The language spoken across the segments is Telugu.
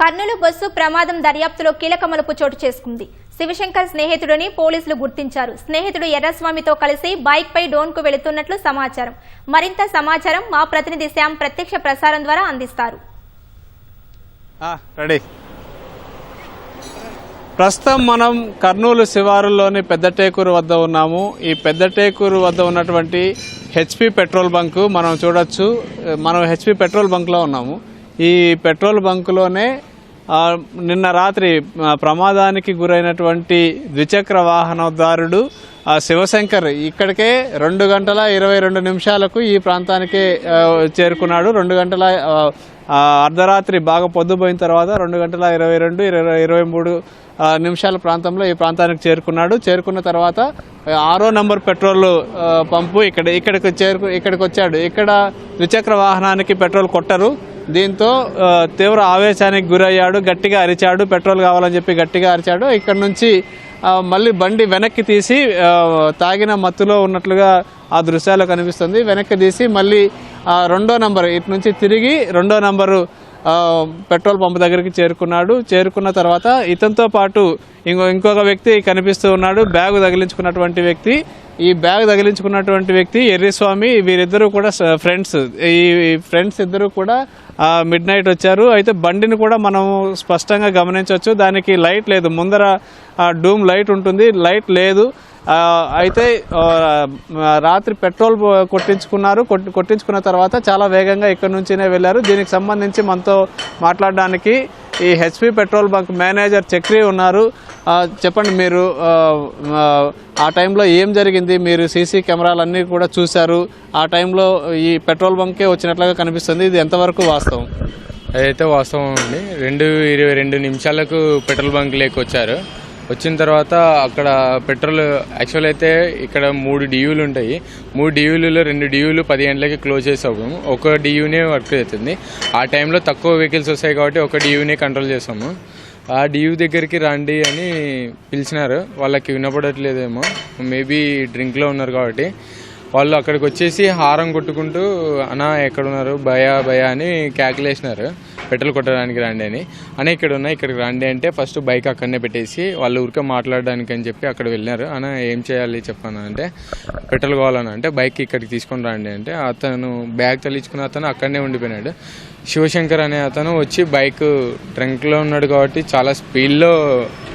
కర్నూలు బస్సు ప్రమాదం దర్యాప్తులో కీలక మలుపు చోటు చేసుకుంది. శివశంకర్ స్నేహితుడిని పోలీసులు గుర్తించారు. స్నేహితుడు ఎర్రస్వామితో కలిసి బైక్ పై డోన్కు వెళుతున్నట్లు సమాచారం. మరింత సమాచారం మా ప్రతినిధి శ్యామ్ ప్రత్యక్ష ప్రసారం ద్వారా అందిస్తారు. ప్రస్తుతం మనం కర్నూలు శివారులోని పెద్దటేకూరు వద్ద ఉన్నాము. ఈ పెద్దటేకూరు వద్ద ఉన్నటువంటి హెచ్పి పెట్రోల్ బంక్ మనం చూడొచ్చు. మనం హెచ్పి పెట్రోల్ బంక్లో ఉన్నాము. ఈ పెట్రోల్ బంకులోనే నిన్న రాత్రి ప్రమాదానికి గురైనటువంటి ద్విచక్ర వాహనదారుడు శివశంకర్ ఇక్కడికే 2:22 ఈ ప్రాంతానికే చేరుకున్నాడు. 2 గంటల అర్ధరాత్రి బాగా పొద్దుపోయిన తర్వాత 2:22-23 ప్రాంతంలో ఈ ప్రాంతానికి చేరుకున్నాడు. చేరుకున్న తర్వాత 6వ నంబర్ పెట్రోల్ పంపు ఇక్కడికి వచ్చాడు. ఇక్కడ ద్విచక్ర వాహనానికి పెట్రోల్ కొట్టరు. దీంతో తీవ్ర ఆవేశానికి గురయ్యాడు. గట్టిగా అరిచాడు, పెట్రోల్ కావాలని చెప్పి గట్టిగా అరిచాడు. ఇక్కడ నుంచి మళ్ళీ బండి వెనక్కి తీసి తాగిన మత్తులో ఉన్నట్లుగా ఆ దృశ్యాలు కనిపిస్తుంది. వెనక్కి తీసి మళ్ళీ 2వ నంబర్ ఇటు నుంచి తిరిగి 2వ నంబరు పెట్రోల్ పంప్ దగ్గరికి చేరుకున్నాడు. చేరుకున్న తర్వాత ఇతనితో పాటు ఇంకొక వ్యక్తి కనిపిస్తూ ఉన్నాడు, బ్యాగు తగిలించుకున్నటువంటి వ్యక్తి. ఈ బ్యాగ్ తగిలించుకున్నటువంటి వ్యక్తి ఎర్రస్వామి. వీరిద్దరూ కూడా ఫ్రెండ్స్. ఈ ఫ్రెండ్స్ ఇద్దరు కూడా మిడ్ నైట్ వచ్చారు. అయితే బండిని కూడా మనం స్పష్టంగా గమనించవచ్చు. దానికి లైట్ లేదు. ముందర డూమ్ లైట్ ఉంటుంది, లైట్ లేదు. అయితే రాత్రి పెట్రోల్ కొట్టించుకున్న తర్వాత చాలా వేగంగా ఇక్కడి నుంచినే వెళ్ళారు. దీనికి సంబంధించి మనతో మాట్లాడడానికి ఈ HP petrol bunk manager Chakri ఉన్నారు. చెప్పండి, మీరు ఆ టైంలో ఏం జరిగింది? మీరు సీసీ కెమెరాలన్నీ కూడా చూశారు. ఆ టైంలో ఈ పెట్రోల్ బంకే వచ్చినట్లుగా కనిపిస్తుంది. ఇది ఎంతవరకు వాస్తవం? అదైతే వాస్తవం అండి. 2:22 పెట్రోల్ బంక్ లేక వచ్చారు. వచ్చిన తర్వాత అక్కడ పెట్రోల్ యాక్చువల్ అయితే ఇక్కడ 3 డియూలు ఉంటాయి. 3 డియూలలో 2 డియూలు 10 గంటలకి క్లోజ్ చేసాము. ఒక డియూనే వర్క్ అవుతుంది. ఆ టైంలో తక్కువ వెహికల్స్ వస్తాయి కాబట్టి ఒక డియూనే కంట్రోల్ చేసాము. ఆ డియూ దగ్గరికి రండి అని పిలిచినారు. వాళ్ళకి వినపడట్లేదేమో, మేబీ డ్రింక్లో ఉన్నారు కాబట్టి. వాళ్ళు అక్కడికి వచ్చేసి హారం కొట్టుకుంటూ అన్నా ఎక్కడున్నారు, భయ అని క్యాకులేసినారు. పెట్రోల్ కొట్టడానికి రండి అని. అన్న ఇక్కడికి రండి అంటే ఫస్ట్ బైక్ అక్కడనే పెట్టేసి వాళ్ళు ఊరికే మాట్లాడడానికి అని చెప్పి అక్కడ వెళ్ళినారు. అన్న ఏం చేయాలి చెప్పాను అంటే పెట్రోల్ కావాలన్నా అంటే బైక్ ఇక్కడికి తీసుకొని రండి అంటే అతను బ్యాగ్ తలించుకున్న అతను అక్కడనే ఉండిపోయినాడు. శివశంకర్ అనే అతను వచ్చి బైక్ ట్రంక్లో ఉన్నాడు కాబట్టి చాలా స్పీడ్లో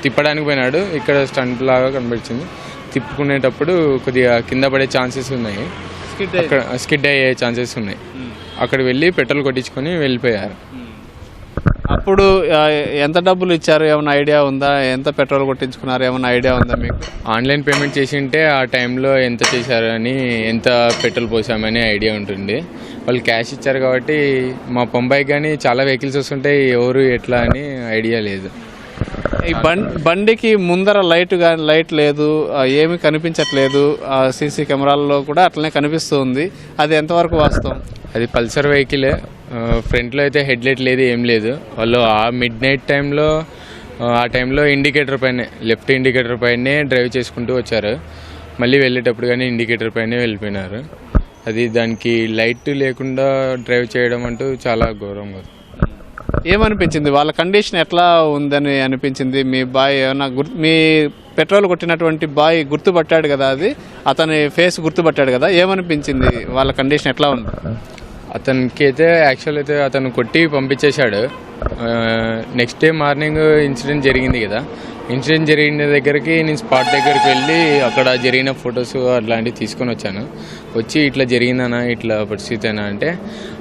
తిప్పడానికి పోయినాడు. ఇక్కడ స్టంట్ లాగా కనిపించింది. తిప్పుకునేటప్పుడు కొద్దిగా కింద పడే ఛాన్సెస్ ఉన్నాయి, అక్కడ స్కిడ్ అయ్యే ఛాన్సెస్ ఉన్నాయి. అక్కడికి వెళ్ళి పెట్రోల్ కొట్టించుకొని వెళ్ళిపోయారు. అప్పుడు ఎంత డబ్బులు ఇచ్చారు ఏమైనా ఐడియా ఉందా? ఎంత పెట్రోల్ కొట్టించుకున్నారు ఏమైనా ఐడియా ఉందా మీకు? ఆన్లైన్ పేమెంట్ చేసి ఉంటే ఆ టైంలో ఎంత చేశారు అని, ఎంత పెట్రోల్ పోసామని ఐడియా ఉంటుంది. వాళ్ళు క్యాష్ ఇచ్చారు కాబట్టి మా పంబాయికి కానీ చాలా వెహికల్స్ వస్తుంటాయి, ఎవరు ఎట్లా అని ఐడియా లేదు. ఈ బండికి ముందర లైట్ లేదు, ఏమీ కనిపించట్లేదు. సీసీ కెమెరాల్లో కూడా అట్లనే కనిపిస్తుంది. అది ఎంతవరకు వాస్తవం? అది పల్సర్ వెహికలే. ఫ్రంట్లో అయితే హెడ్లైట్ లేదు, ఏం లేదు. వాళ్ళు ఆ మిడ్ నైట్ టైంలో ఆ టైంలో ఇండికేటర్ పైనే, లెఫ్ట్ ఇండికేటర్ పైనే డ్రైవ్ చేసుకుంటూ వచ్చారు. మళ్ళీ వెళ్ళేటప్పుడు కానీ ఇండికేటర్ పైనే వెళ్ళిపోయినారు. అది దానికి లైట్ లేకుండా డ్రైవ్ చేయడం అంటూ చాలా ఘోరంగా. ఏమనిపించింది? వాళ్ళ కండిషన్ ఎట్లా ఉందని అనిపించింది? మీ బాయ్ ఏమన్నా మీ పెట్రోల్ కొట్టినటువంటి బాయ్ గుర్తుపట్టాడు కదా, అది అతని ఫేస్ గుర్తుపట్టాడు కదా, ఏమనిపించింది? వాళ్ళ కండిషన్ ఎట్లా ఉంది? అతనికి అయితే యాక్చువల్ అయితే అతను కొట్టి పంపించేశాడు. నెక్స్ట్ డే మార్నింగ్ ఇన్సిడెంట్ జరిగింది కదా, ఇన్సిడెంట్ జరిగిన దగ్గరికి నేను స్పాట్ దగ్గరికి వెళ్ళి అక్కడ జరిగిన ఫొటోస్ అట్లాంటివి తీసుకొని వచ్చాను. వచ్చి ఇట్లా జరిగిందన్నా, ఇట్లా పరిస్థితేనా అంటే,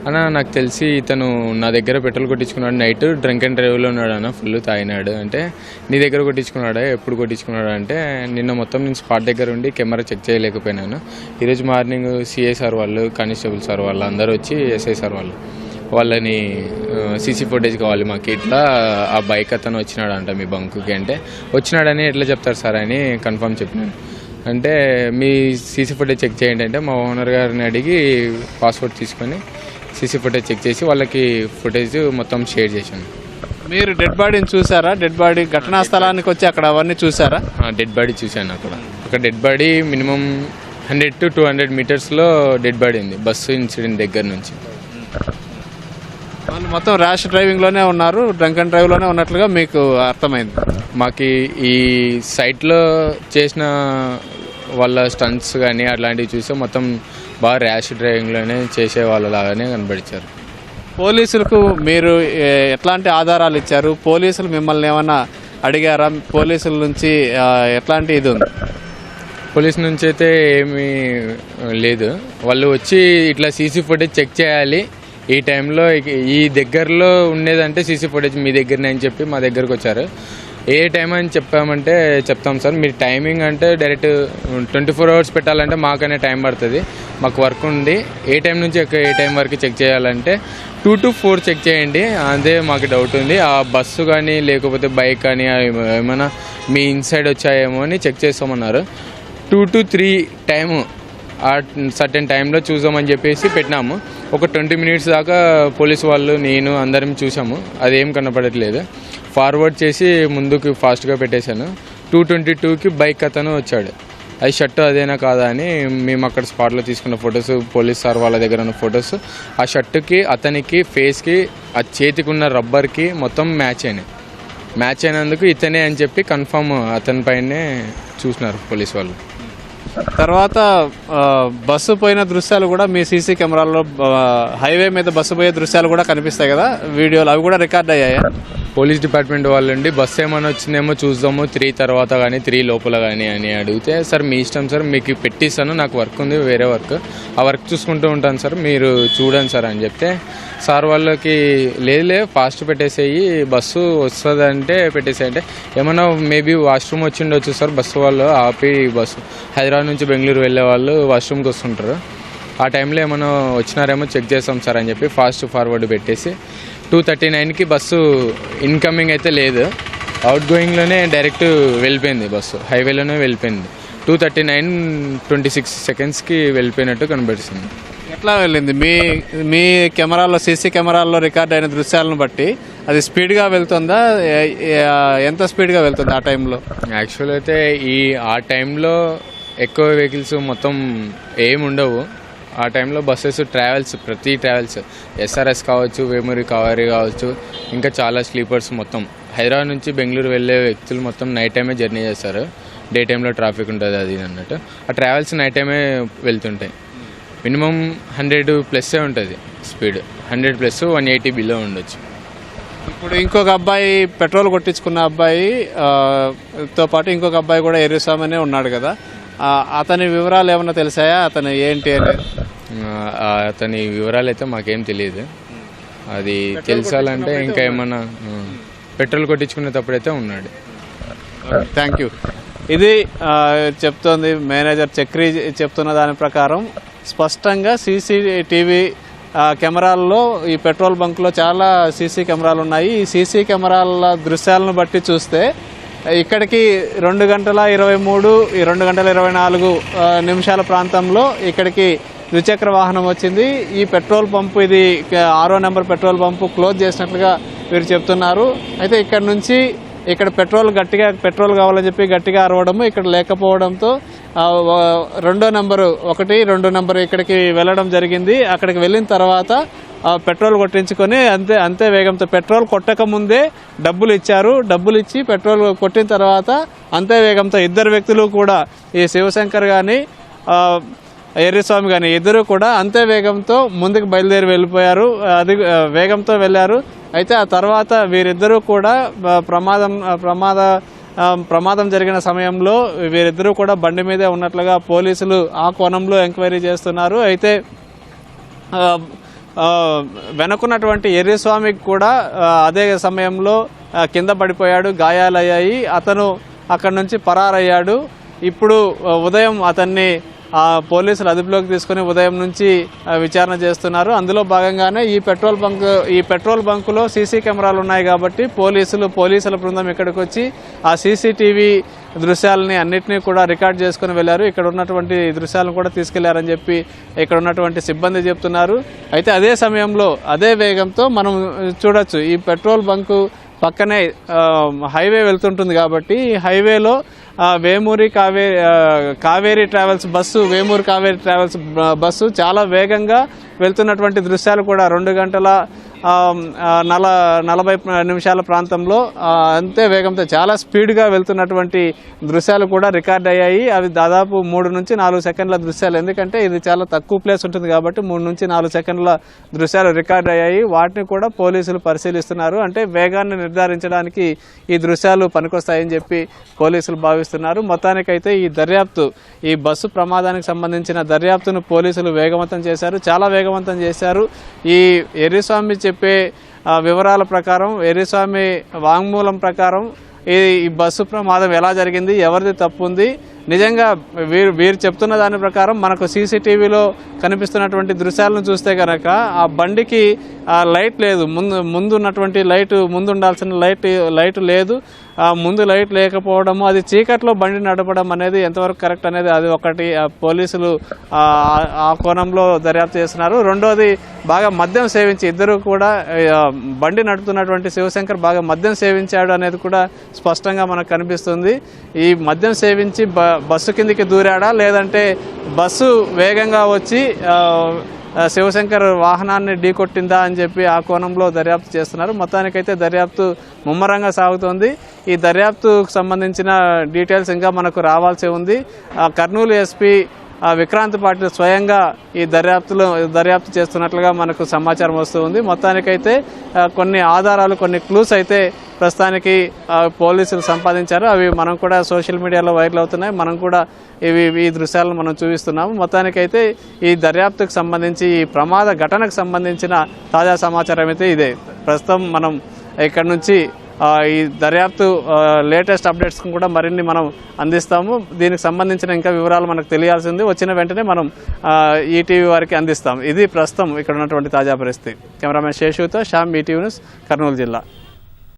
అన్న నాకు తెలిసి ఇతను నా దగ్గర పెట్రోల్ కొట్టించుకున్నాడు, నైట్ డ్రంక్ అండ్ డ్రైవ్లో ఉన్నాడు అన్న, ఫుల్ తాగినాడు అంటే. నీ దగ్గర కొట్టించుకున్నాడా, ఎప్పుడు కొట్టించుకున్నాడు అంటే, నిన్న మొత్తం నేను స్పాట్ దగ్గర ఉండి కెమెరా చెక్ చేయలేకపోయినాను. ఈరోజు మార్నింగ్ సిఐ సార్ వాళ్ళు, కానిస్టేబుల్ సార్ వాళ్ళు అందరూ వచ్చి, ఎస్ఐ సార్ వాళ్ళని సీసీ ఫుటేజ్ కావాలి మాకు, ఇట్లా ఆ బైక్ అతను వచ్చినాడంట మీ బంకుకి అంటే, వచ్చినాడని ఎట్లా చెప్తారు సార్ అని కన్ఫర్మ్ చెప్పినాను. అంటే మీ సీసీ ఫుటేజ్ చెక్ చేయండి అంటే మా ఓనర్ గారిని అడిగి పాస్పోర్ట్ తీసుకొని సీసీ ఫుటేజ్ చెక్ చేసి వాళ్ళకి ఫుటేజ్ మొత్తం షేర్ చేశాను. మీరు డెడ్ బాడీని చూసారా? డెడ్ బాడీ ఘటనా స్థలానికి వచ్చి అక్కడ అవన్నీ చూసారా? డెడ్ బాడీ చూశాను. అక్కడ డెడ్ బాడీ మినిమం 100 to 200 మీటర్స్లో డెడ్ బాడీ ఉంది బస్సు ఇన్సిడెంట్ దగ్గర నుంచి. వాళ్ళు మొత్తం ర్యాష్ డ్రైవింగ్లోనే ఉన్నారు, డ్రంక్ అండ్ డ్రైవ్లోనే ఉన్నట్లుగా మీకు అర్థమైంది. మాకు ఈ సైట్లో చేసిన వాళ్ళ స్టంట్స్ కానీ అట్లాంటివి చూస్తే మొత్తం బాగా ర్యాష్ డ్రైవింగ్లోనే చేసే వాళ్ళలాగానే కనబడిచారు. పోలీసులకు మీరు ఎట్లాంటి ఆధారాలు ఇచ్చారు? పోలీసులు మిమ్మల్ని ఏమన్నా అడిగారా? పోలీసుల నుంచి ఎట్లాంటి ఇది ఉంది? పోలీస్ నుంచి అయితే ఏమీ లేదు. వాళ్ళు వచ్చి ఇట్లా సీసీ ఫుటేజ్ చెక్ చేయాలి, ఈ టైంలో ఈ దగ్గరలో ఉండేదంటే సీసీ ఫుటేజ్ మీ దగ్గరనే అని చెప్పి మా దగ్గరకు వచ్చారు. ఏ టైం అని చెప్పామంటే చెప్తాం సార్, మీరు టైమింగ్ అంటే డైరెక్ట్ 24 hours పెట్టాలంటే మాకనే టైం పడుతుంది, మాకు వర్క్ ఉంది. ఏ టైం నుంచి ఏ టైం వరకు చెక్ చేయాలంటే 2 to 4 చెక్ చేయండి, అదే మాకు డౌట్ ఉంది. ఆ బస్సు కానీ లేకపోతే బైక్ కానీ ఏమైనా మీ ఇన్సైడ్ వచ్చాయేమో అని చెక్ చేస్తామన్నారు. 2 to 3 టైము ఆ సర్టెన్ టైంలో చూసామని చెప్పేసి పెట్టినాము. ఒక 20 minutes దాకా పోలీసు వాళ్ళు నేను అందరం చూసాము, అదేం కనపడట్లేదు. ఫార్వర్డ్ చేసి ముందుకు ఫాస్ట్గా పెట్టేశాను. 2:22కి బైక్ అతను వచ్చాడు, అది షర్టు అదేనా కాదా అని మేము అక్కడ స్పాట్లో తీసుకున్న ఫొటోస్, పోలీస్ సార్ వాళ్ళ దగ్గర ఉన్న ఫొటోస్, ఆ షర్టుకి అతనికి ఫేస్కి ఆ చేతికి ఉన్న రబ్బర్కి మొత్తం మ్యాచ్ అయినందుకు ఇతనే అని చెప్పి కన్ఫర్మ్ అతని పైనే చూసినారు పోలీస్ వాళ్ళు. తర్వాత బస్సు పోయిన దృశ్యాలు కూడా మీ సీసీ కెమెరాల్లో, హైవే మీద బస్సు పోయే దృశ్యాలు కూడా కనిపిస్తాయి కదా వీడియోలు, అవి కూడా రికార్డ్ అయ్యాయా? పోలీస్ డిపార్ట్మెంట్ వాళ్ళండి బస్సు ఏమైనా వచ్చిందేమో చూద్దాము 3 తర్వాత కానీ 3 లోపల కానీ అని అడిగితే, సార్ మీ ఇష్టం సార్, మీకు పెట్టిస్తాను, నాకు వర్క్ ఉంది వేరే వర్క్, ఆ వర్క్ చూసుకుంటూ ఉంటాను సార్, మీరు చూడండి సార్ అని చెప్తే, సార్ వాళ్ళకి లేదులే ఫాస్ట్ పెట్టేసేయి, బస్సు వస్తుందంటే పెట్టేసేయంటే, ఏమన్నా మేబీ వాష్రూమ్ వచ్చిండొచ్చు సార్, బస్సు వాళ్ళు ఆపి బస్సు హైదరాబాద్ నుంచి బెంగళూరు వెళ్ళే వాళ్ళు వాష్రూమ్కి వస్తుంటారు, ఆ టైంలో ఏమైనా వచ్చినారేమో చెక్ చేస్తాం సార్ అని చెప్పి ఫాస్ట్ ఫార్వర్డ్ పెట్టేసి 2:39కి బస్సు ఇన్కమింగ్ అయితే లేదు, అవుట్ గోయింగ్లోనే డైరెక్ట్ వెళ్ళిపోయింది, బస్సు హైవేలోనే వెళ్ళిపోయింది. 2:39:26 వెళ్ళిపోయినట్టు కనబడుతుంది. ఎట్లా వెళ్ళింది? మీ కెమెరాల్లో, సీసీ కెమెరాల్లో రికార్డ్ అయిన దృశ్యాలను బట్టి అది స్పీడ్గా వెళ్తుందా? ఎంత స్పీడ్గా వెళ్తుంది ఆ టైంలో? యాక్చువల్ అయితే ఆ టైంలో ఎక్కువ వెహికల్స్ మొత్తం ఏమి ఉండవు. ఆ టైంలో బస్సెస్ ప్రతి ట్రావెల్స్ ఎస్ఆర్ఎస్ కావచ్చు, వేమూరి కావేరి కావచ్చు, ఇంకా చాలా స్లీపర్స్ మొత్తం హైదరాబాద్ నుంచి బెంగళూరు వెళ్ళే వ్యక్తులు మొత్తం నైట్ టైమే జర్నీ చేస్తారు, డే టైంలో ట్రాఫిక్ ఉంటుంది అది అన్నట్టు. ఆ ట్రావెల్స్ నైట్ టైమే వెళ్తుంటాయి. మినిమం 100+ ఉంటుంది స్పీడ్, 100+ 180 బిలో ఉండొచ్చు. ఇప్పుడు ఇంకొక అబ్బాయి, పెట్రోల్ కొట్టించుకున్న అబ్బాయి తో పాటు ఇంకొక అబ్బాయి కూడా ఎర్రస్వామినే ఉన్నాడు కదా, అతని వివరాలు ఏమన్నా తెలిసాయా? అతను ఏంటి అనేది? అతని వివరాలు అయితే మాకేం తెలియదు. అది తెలుసాలంటే ఇంకా ఏమన్నా పెట్రోల్ కొట్టించుకునేటప్పుడైతే ఉన్నాడు. Thank you. ఇది చెప్తోంది మేనేజర్ చక్రి చెప్తున్న దాని ప్రకారం స్పష్టంగా సీసీటీవీ కెమెరాల్లో ఈ పెట్రోల్ బంక్లో చాలా సీసీ కెమెరాలు ఉన్నాయి. ఈ సీసీ కెమెరాల దృశ్యాలను బట్టి చూస్తే ఇక్కడికి 2:24 ప్రాంతంలో ఇక్కడికి ద్విచక్ర వాహనం వచ్చింది. ఈ పెట్రోల్ పంపు, ఇది 6వ నెంబర్ పెట్రోల్ పంపు క్లోజ్ చేసినట్లుగా వీరు చెప్తున్నారు. అయితే ఇక్కడ నుంచి పెట్రోల్ కావాలని చెప్పి గట్టిగా అరవడము, ఇక్కడ లేకపోవడంతో 2వ నెంబరు 2 నెంబరు ఇక్కడికి వెళ్ళడం జరిగింది. అక్కడికి వెళ్ళిన తర్వాత పెట్రోల్ కొట్టించుకొని అంతే వేగంతో, పెట్రోల్ కొట్టక ముందే డబ్బులు ఇచ్చారు. డబ్బులు ఇచ్చి పెట్రోల్ కొట్టిన తర్వాత అంతే వేగంతో ఇద్దరు వ్యక్తులు కూడా, ఈ శివశంకర్ కానీ ఎర్రస్వామి కానీ ఇద్దరు కూడా అంతే వేగంతో ముందుకు బయలుదేరి వెళ్ళిపోయారు, అది వేగంతో వెళ్ళారు. అయితే ఆ తర్వాత వీరిద్దరూ కూడా ప్రమాదం జరిగిన సమయంలో వీరిద్దరూ కూడా బండి మీదే ఉన్నట్లుగా పోలీసులు ఆ కోణంలో ఎంక్వైరీ చేస్తున్నారు. అయితే వెనుకున్నటువంటి ఎర్రస్వామికి కూడా అదే సమయంలో కింద పడిపోయాడు, గాయాలయ్యాయి. అతను అక్కడి నుంచి పరారయ్యాడు. ఇప్పుడు ఉదయం అతన్ని పోలీసులు అదుపులోకి తీసుకుని ఉదయం నుంచి విచారణ చేస్తున్నారు. అందులో భాగంగానే ఈ పెట్రోల్ బంకులో సీసీ కెమెరాలు ఉన్నాయి కాబట్టి పోలీసుల బృందం ఇక్కడికి వచ్చి ఆ సీసీటీవీ దృశ్యాలని అన్నింటినీ కూడా రికార్డ్ చేసుకుని వెళ్ళారు. ఇక్కడ ఉన్నటువంటి దృశ్యాలను కూడా తీసుకెళ్లారని చెప్పి ఇక్కడ ఉన్నటువంటి సిబ్బంది చెప్తున్నారు. అయితే అదే సమయంలో అదే వేగంతో మనం చూడొచ్చు, ఈ పెట్రోల్ బంకు పక్కనే హైవే వెళ్తుంటుంది కాబట్టి ఈ హైవేలో Vemuri Kaveri travels bus, Vemuri Kaveri travels bus చాలా వేగంగా వెళ్తున్నటువంటి దృశ్యాలు కూడా 2 40 నిమిషాల ప్రాంతంలో అంతే వేగంతో చాలా స్పీడ్గా వెళ్తున్నటువంటి దృశ్యాలు కూడా రికార్డ్ అయ్యాయి. అవి దాదాపు 3 నుంచి 4 సెకండ్ల దృశ్యాలు, ఎందుకంటే ఇది చాలా తక్కువ ప్లేస్ ఉంటుంది కాబట్టి 3 నుంచి 4 సెకండ్ల దృశ్యాలు రికార్డ్ అయ్యాయి. వాటిని కూడా పోలీసులు పరిశీలిస్తున్నారు. అంటే వేగాన్ని నిర్ధారించడానికి ఈ దృశ్యాలు పనికొస్తాయని చెప్పి పోలీసులు భావిస్తున్నారు. మొత్తానికైతే ఈ దర్యాప్తు, ఈ బస్సు ప్రమాదానికి సంబంధించిన దర్యాప్తును పోలీసులు వేగవంతం చేశారు, చాలా వేగవంతం చేశారు. ఈ ఎర్రిస్వామి చెప్పే వివరాల ప్రకారం, ఎర్రిస్వామి వాంగ్మూలం ప్రకారం ఈ బస్సు ప్రమాదం ఎలా జరిగింది, ఎవరిది తప్పు ఉంది, నిజంగా వీరు చెప్తున్న దాని ప్రకారం మనకు సీసీటీవీలో కనిపిస్తున్నటువంటి దృశ్యాలను చూస్తే కనుక ఆ బండికి లైట్ లేదు, ముందు ఉన్నటువంటి లైట్, ముందు ఉండాల్సిన లైట్ లేదు, ముందు లైట్ లేకపోవడము, అది చీకట్లో బండి నడపడం అనేది ఎంతవరకు కరెక్ట్ అనేది అది ఒకటి పోలీసులు ఆ కోణంలో దర్యాప్తు చేస్తున్నారు. రెండోది బాగా మద్యం సేవించి, ఇద్దరు కూడా బండి నడుపుతున్నటువంటి శివశంకర్ బాగా మద్యం సేవించాడు అనేది కూడా స్పష్టంగా మనకు కనిపిస్తుంది. ఈ మద్యం సేవించి బస్సు కిందికి దూరాడా, లేదంటే బస్సు వేగంగా వచ్చి శివశంకర్ వాహనాన్ని ఢీకొట్టిందా అని చెప్పి ఆ కోణంలో దర్యాప్తు చేస్తున్నారు. మొత్తానికైతే దర్యాప్తు ముమ్మరంగా సాగుతోంది. ఈ దర్యాప్తుకు సంబంధించిన డీటెయిల్స్ ఇంకా మనకు రావాల్సి ఉంది. కర్నూలు ఎస్పీ విక్రాంత్ పాటిల్ స్వయంగా ఈ దర్యాప్తు చేస్తున్నట్లుగా మనకు సమాచారం వస్తుంది. మొత్తానికైతే కొన్ని ఆధారాలు, కొన్ని క్లూస్ అయితే ప్రస్తుతానికి పోలీసులు సంపాదించారు. అవి మనం కూడా సోషల్ మీడియాలో వైరల్ అవుతున్నాయి. మనం కూడా ఈ దృశ్యాలను మనం చూపిస్తున్నాము. మొత్తానికైతే ఈ దర్యాప్తుకు సంబంధించి, ఈ ప్రమాద ఘటనకు సంబంధించిన తాజా సమాచారం అయితే ఇదే. ప్రస్తుతం మనం ఇక్కడ నుంచి ఈ దర్యాప్తు లేటెస్ట్ అప్డేట్స్ కూడా మరిన్ని మనం అందిస్తాము. దీనికి సంబంధించిన ఇంకా వివరాలు మనకు తెలియాల్సింది, వచ్చిన వెంటనే మనం ఈటీవీ వారికి అందిస్తాం. ఇది ప్రస్తుతం ఇక్కడ ఉన్నటువంటి తాజా పరిస్థితి. కెమెరామెన్ శేషుతో శ్యామ్, ఈటీవీ న్యూస్, కర్నూలు జిల్లా.